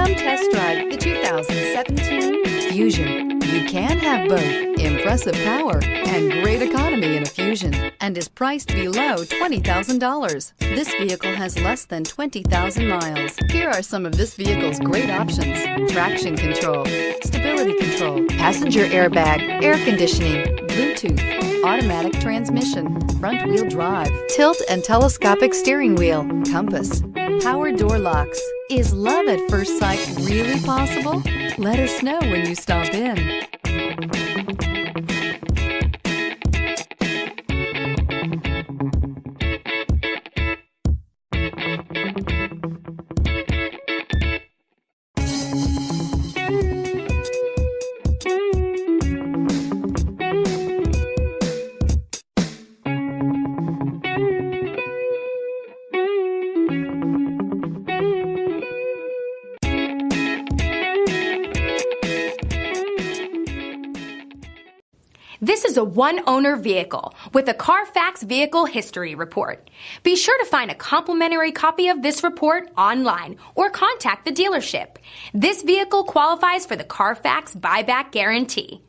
Come test drive the 2017 Fusion. You can have both impressive power and great economy in a Fusion, and is priced below $20,000. This vehicle has less than 20,000 miles. Here are some of this vehicle's great options: traction control, stability control, passenger airbag, air conditioning, Bluetooth, automatic transmission, front wheel drive, tilt and telescopic steering wheel, compass, power door locks. Is love at first sight really possible? Let us know when you stop in. This is a one-owner vehicle with a Carfax Vehicle History Report. Be sure to find a complimentary copy of this report online or contact the dealership. This vehicle qualifies for the Carfax Buyback Guarantee.